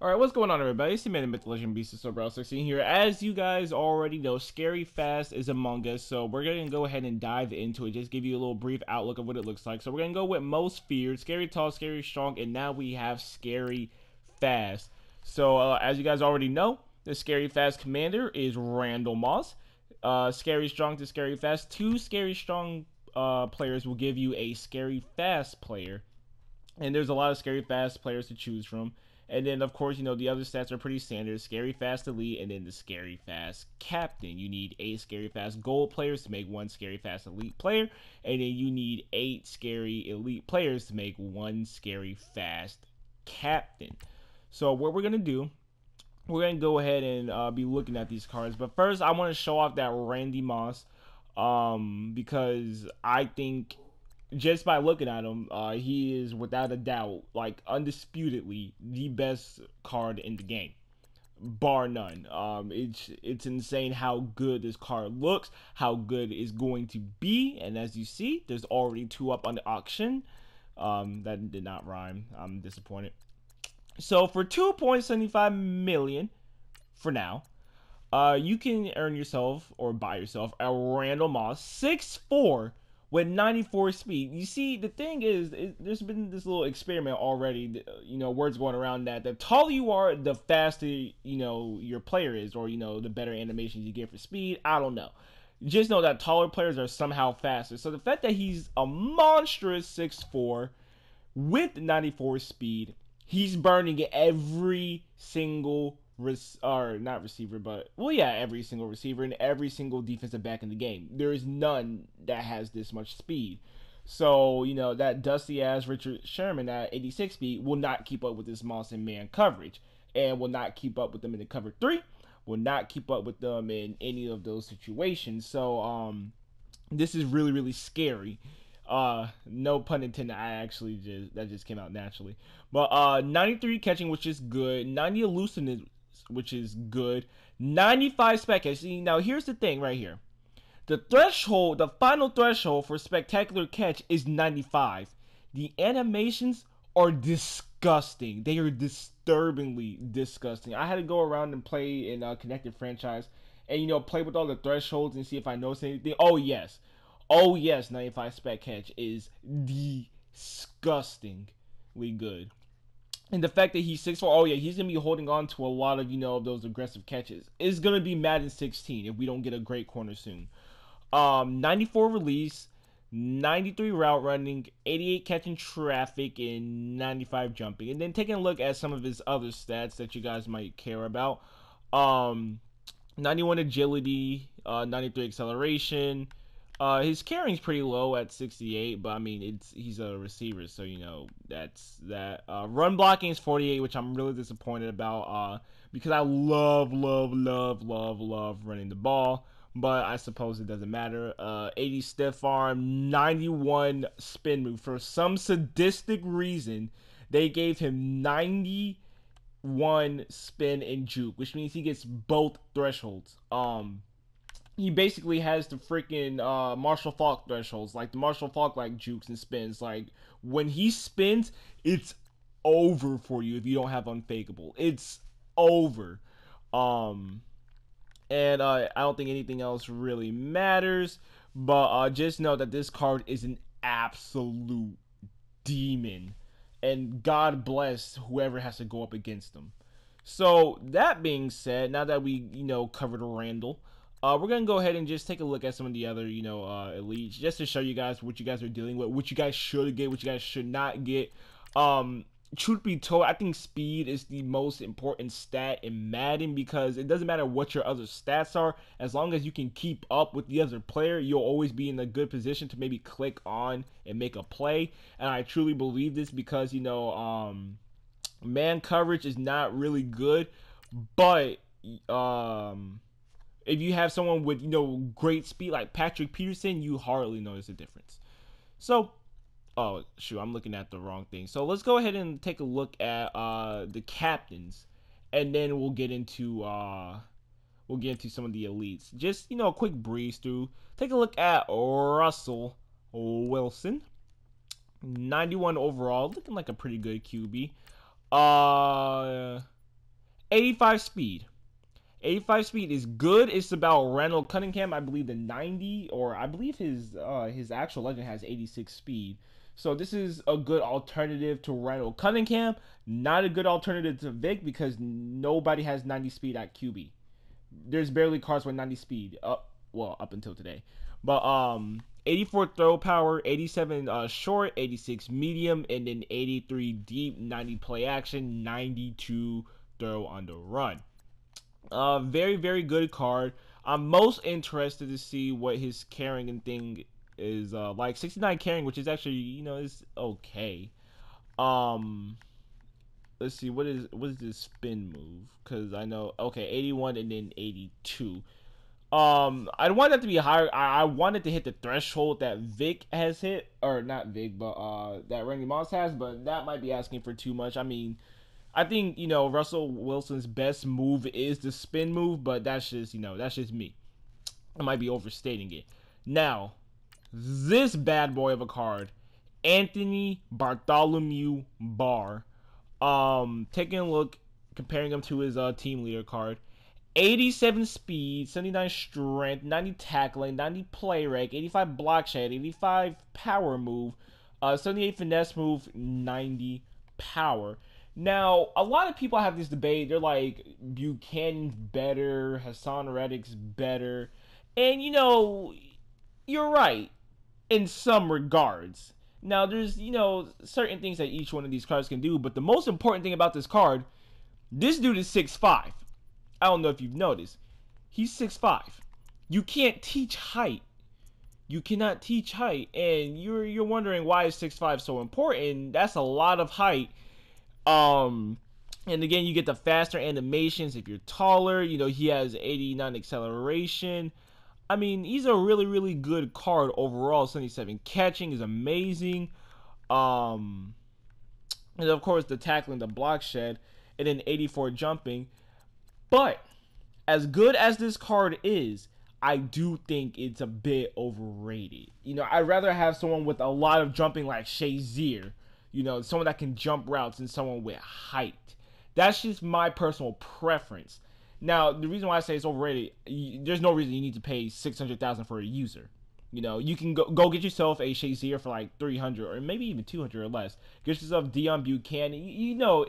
Alright, what's going on, everybody? It's the Madden Myth Legend Beast of Sobrow 16 here. As you guys already know, Scary Fast is among us, so we're going to go ahead and dive into it, just give you a little brief outlook of what it looks like. So we're going to go with Most Feared, Scary Tall, Scary Strong, and now we have Scary Fast. So, as you guys already know, the Scary Fast commander is Randall Moss. Scary Strong to Scary Fast. 2 Scary Strong players will give you a Scary Fast player. And there's a lot of Scary Fast players to choose from. And then, of course, you know, the other stats are pretty standard. Scary Fast Elite and then the Scary Fast Captain. You need 8 Scary Fast Gold players to make 1 Scary Fast Elite player. And then you need 8 Scary Elite players to make 1 Scary Fast Captain. So what we're going to do, we're going to go ahead and be looking at these cards. But first, I want to show off that Randy Moss. Because I think just by looking at him, he is without a doubt, like undisputedly, the best card in the game, bar none. It's insane how good this card looks, how good it's going to be, and as you see, there's already 2 up on the auction. That did not rhyme. I'm disappointed. So for 2.75 million, for now, you can earn yourself or buy yourself a Randall Moss 6'4" with 94 speed. You see, the thing is, there's been this little experiment already, you know, words going around that the taller you are, the faster, you know, your player is, or, you know, the better animations you get for speed. I don't know. Just know that taller players are somehow faster. So the fact that he's a monstrous 6'4" with 94 speed, he's burning every single every single receiver and every single defensive back in the game. There is none that has this much speed. So, you know, that dusty ass Richard Sherman at 86 speed will not keep up with this Moss in man coverage, and will not keep up with them in the cover 3, will not keep up with them in any of those situations. So, this is really, really scary. No pun intended. That just came out naturally. But 93 catching, which is good. 90 elusiveness, which is good. 95 spec catch. See, now here's the thing right here. The threshold, the final threshold for spectacular catch is 95. The animations are disgusting. They are disturbingly disgusting. I had to go around and play in a connected franchise and, you know, play with all the thresholds and see if I noticed anything. Oh, yes. Oh, yes, 95 spec catch is disgustingly good. And the fact that he's 6'4", oh yeah, he's going to be holding on to a lot of, you know, those aggressive catches. It's going to be Madden 16 if we don't get a great corner soon. 94 release, 93 route running, 88 catching traffic, and 95 jumping. And then taking a look at some of his other stats that you guys might care about. 91 agility, 93 acceleration. His carrying's pretty low at 68, but I mean, he's a receiver, so, you know, that's that. Run blocking is 48, which I'm really disappointed about, because I love running the ball, but I suppose it doesn't matter. 80 stiff arm, 91 spin move. For some sadistic reason, they gave him 91 spin and juke, which means he gets both thresholds. He basically has the freaking Marshall Faulk thresholds, like the Marshall Faulk like jukes and spins. Like when he spins, it's over for you if you don't have unfakeable. It's over. And I don't think anything else really matters. But just know that this card is an absolute demon, and God bless whoever has to go up against them. So that being said, now that we, you know, covered Randall, we're going to go ahead and just take a look at some of the other, you know, elites, just to show you guys what you guys are dealing with, what you guys should get, what you guys should not get. Truth be told, I think speed is the most important stat in Madden, because it doesn't matter what your other stats are. As long as you can keep up with the other player, you'll always be in a good position to maybe click on and make a play. And I truly believe this because, you know, man coverage is not really good, but if you have someone with, you know, great speed like Patrick Peterson, you hardly notice a difference. So, oh shoot, I'm looking at the wrong thing. So let's go ahead and take a look at the captains, and then we'll get into some of the elites. Just, you know, a quick breeze through. Take a look at Russell Wilson, 91 overall, looking like a pretty good QB. 85 speed. 85 speed is good. It's about Randall Cunningham. I believe the 90, or I believe his actual legend has 86 speed. So this is a good alternative to Randall Cunningham. Not a good alternative to Vic because nobody has 90 speed at QB. There's barely cards with 90 speed. Well, up until today. But 84 throw power, 87 short, 86 medium, and then 83 deep, 90 play action, 92 throw on the run. Very, very good card. I'm most interested to see what his carrying and thing is like. 69 carrying, which is actually, is okay. Let's see, what is this spin move? Because I know, okay, 81 and then 82. I want that to be higher. I wanted to hit the threshold that Vic has hit, or not Vic, but that Randy Moss has, but that might be asking for too much. I mean, I think, Russell Wilson's best move is the spin move, but that's just me. I might be overstating it. Now, this bad boy of a card, Anthony Bartholomew Barr. Taking a look, comparing him to his team leader card. 87 speed, 79 strength, 90 tackling, 90 play rec, 85 block shed, 85 power move, 78 finesse move, 90 power. Now, a lot of people have this debate. They're like, Buchanan's better, Hassan Reddick's better. And, you're right in some regards. Now, there's, certain things that each one of these cards can do. But the most important thing about this card, this dude is 6'5". I don't know if you've noticed. He's 6'5". You can't teach height. You cannot teach height. And you're wondering why is 6'5" so important. That's a lot of height. And again, you get the faster animations if you're taller. He has 89 acceleration. I mean, he's a really, really good card overall. 77 catching is amazing. And of course, the tackling, the block shed, and then 84 jumping. But as good as this card is, I do think it's a bit overrated. I'd rather have someone with a lot of jumping like Shazier. Someone that can jump routes and someone with height. That's just my personal preference. Now, the reason why I say it's overrated, there's no reason you need to pay $600,000 for a user. You can go get yourself a Shazier for like $300 or maybe even $200 or less. Get yourself Deion Buchanan.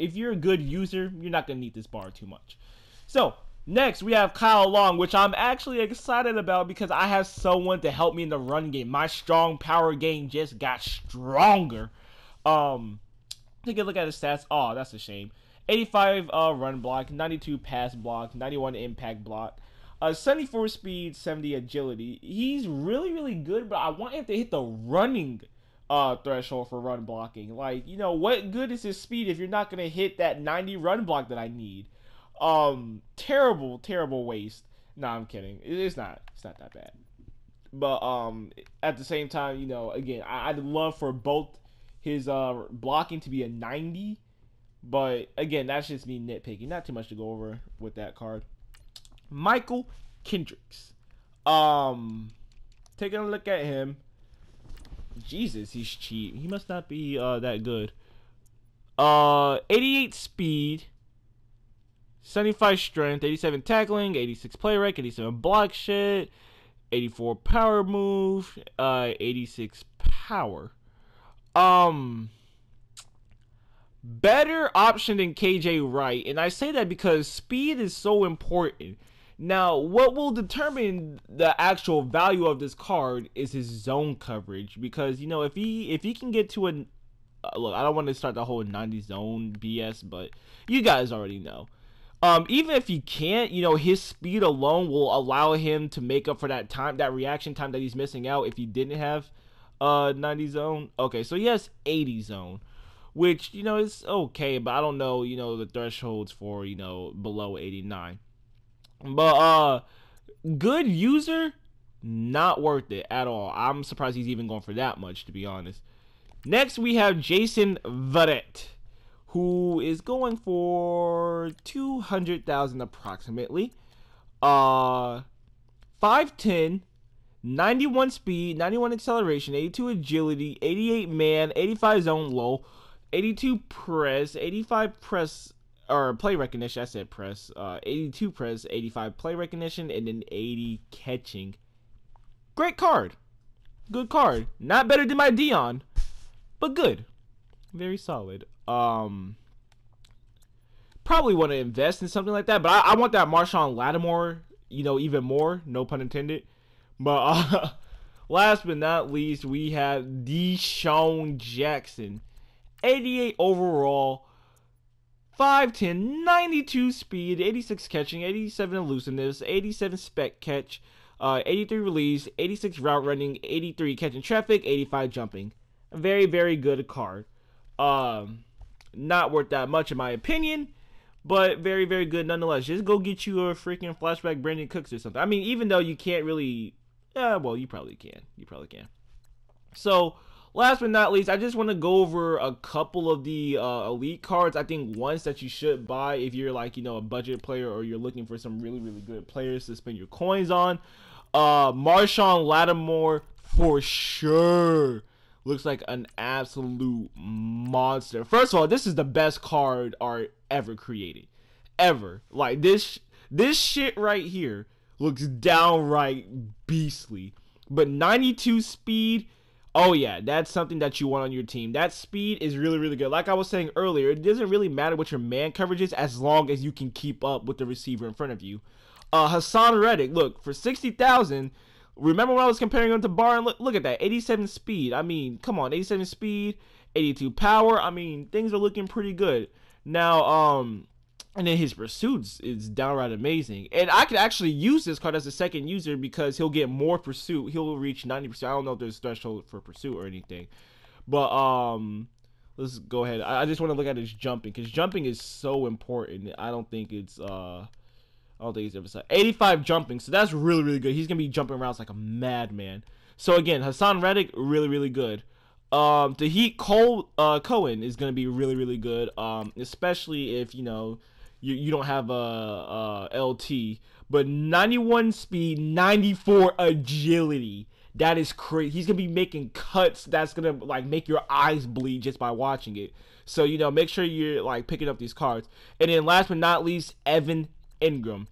If you're a good user, you're not going to need this bar too much. So, next we have Kyle Long, which I'm actually excited about because I have someone to help me in the run game. My strong power game just got stronger. Take a look at his stats. Oh, that's a shame. 85 run block, 92 pass block, 91 impact block, 74 speed, 70 agility. He's really, really good, but I want him to hit the running threshold for run blocking. Like, what good is his speed if you're not going to hit that 90 run block that I need? Terrible, terrible waste. Nah, I'm kidding. It's not that bad. But at the same time, again, I'd love for both his blocking to be a 90. But again, that's just me nitpicking. Not too much to go over with that card. Michael Kendricks. Taking a look at him. Jesus, he's cheap. He must not be that good. 88 speed, 75 strength, 87 tackling, 86 play rec, 87 block shed, 84 power move, 86 power. Better option than KJ Wright, and I say that because speed is so important. Now, what will determine the actual value of this card is his zone coverage, because if he can get to a look, I don't want to start the whole 90 zone BS, but you guys already know. Even if he can't, his speed alone will allow him to make up for that reaction time that he's missing out if he didn't have 90 zone. Okay, so he has 80 zone. Which, is okay, but I don't know, the thresholds for, below 89. But, good user, not worth it at all. I'm surprised he's even going for that much, to be honest. Next, we have Jason Verrett, who is going for $200,000 approximately. 5'10", 91 speed, 91 acceleration, 82 agility, 88 man, 85 zone low, 82 press, 85 press or play recognition. I said press. 82 press, 85 play recognition, and then 80 catching. Great card. Good card. Not better than my Dion, but good. Very solid. Probably want to invest in something like that, but I want that Marshawn Lattimore, you know, even more. No pun intended. But last but not least, we have Deshaun Jackson. 88 overall, 5'10", 92 speed, 86 catching, 87 elusiveness, 87 spec catch, 83 release, 86 route running, 83 catching traffic, 85 jumping. A very, very good card. Not worth that much in my opinion, but very, very good nonetheless. Just go get you a freaking flashback Brandon Cooks or something. I mean, even though you can't really, well, you probably can. You probably can. So, last but not least, I just want to go over a couple of the elite cards. I think ones that you should buy if you're like, you know, a budget player or you're looking for some really, really good players to spend your coins on. Marshawn Lattimore for sure. Looks like an absolute monster. First of all, this is the best card art ever created. Ever. Like, this shit right here looks downright beastly. But 92 speed, oh yeah, that's something that you want on your team. That speed is really, really good. Like I was saying earlier, it doesn't really matter what your man coverage is as long as you can keep up with the receiver in front of you. Hassan Reddick, look, for 60,000, remember when I was comparing him to Barn? Look at that, 87 speed. I mean, come on, 87 speed, 82 power. I mean, things are looking pretty good. Now, and then his pursuits is downright amazing. And I could actually use this card as a second user because he'll get more pursuit. He'll reach 90%. I don't know if there's a threshold for pursuit or anything. But let's go ahead. I just want to look at his jumping because jumping is so important. I don't think it's ever said 85 jumping, so that's really, really good. He's gonna be jumping routes like a madman. So again, Hassan Reddick, really, really good. Tahit Cohen is gonna be really, really good. Especially if you know you don't have a LT, but 91 speed, 94 agility. That is crazy. He's gonna be making cuts that's gonna like make your eyes bleed just by watching it. So you know, make sure you're like picking up these cards. And then last but not least, Evan Ingram.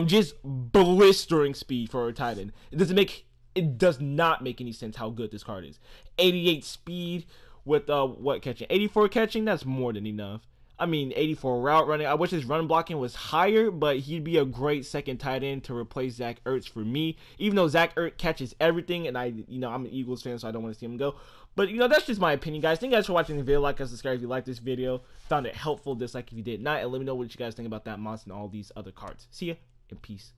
Just blistering speed for a tight end. It does not make any sense how good this card is. 88 speed with what catching? 84 catching. That's more than enough. I mean, 84 route running. I wish his run blocking was higher, but he'd be a great second tight end to replace Zach Ertz for me. Even though Zach Ertz catches everything, and I'm an Eagles fan, so I don't want to see him go. But that's just my opinion, guys. Thank you guys for watching the video. Like us, subscribe if you liked this video, found it helpful. Dislike if you did not, and let me know what you guys think about that monster and all these other cards. See ya and peace.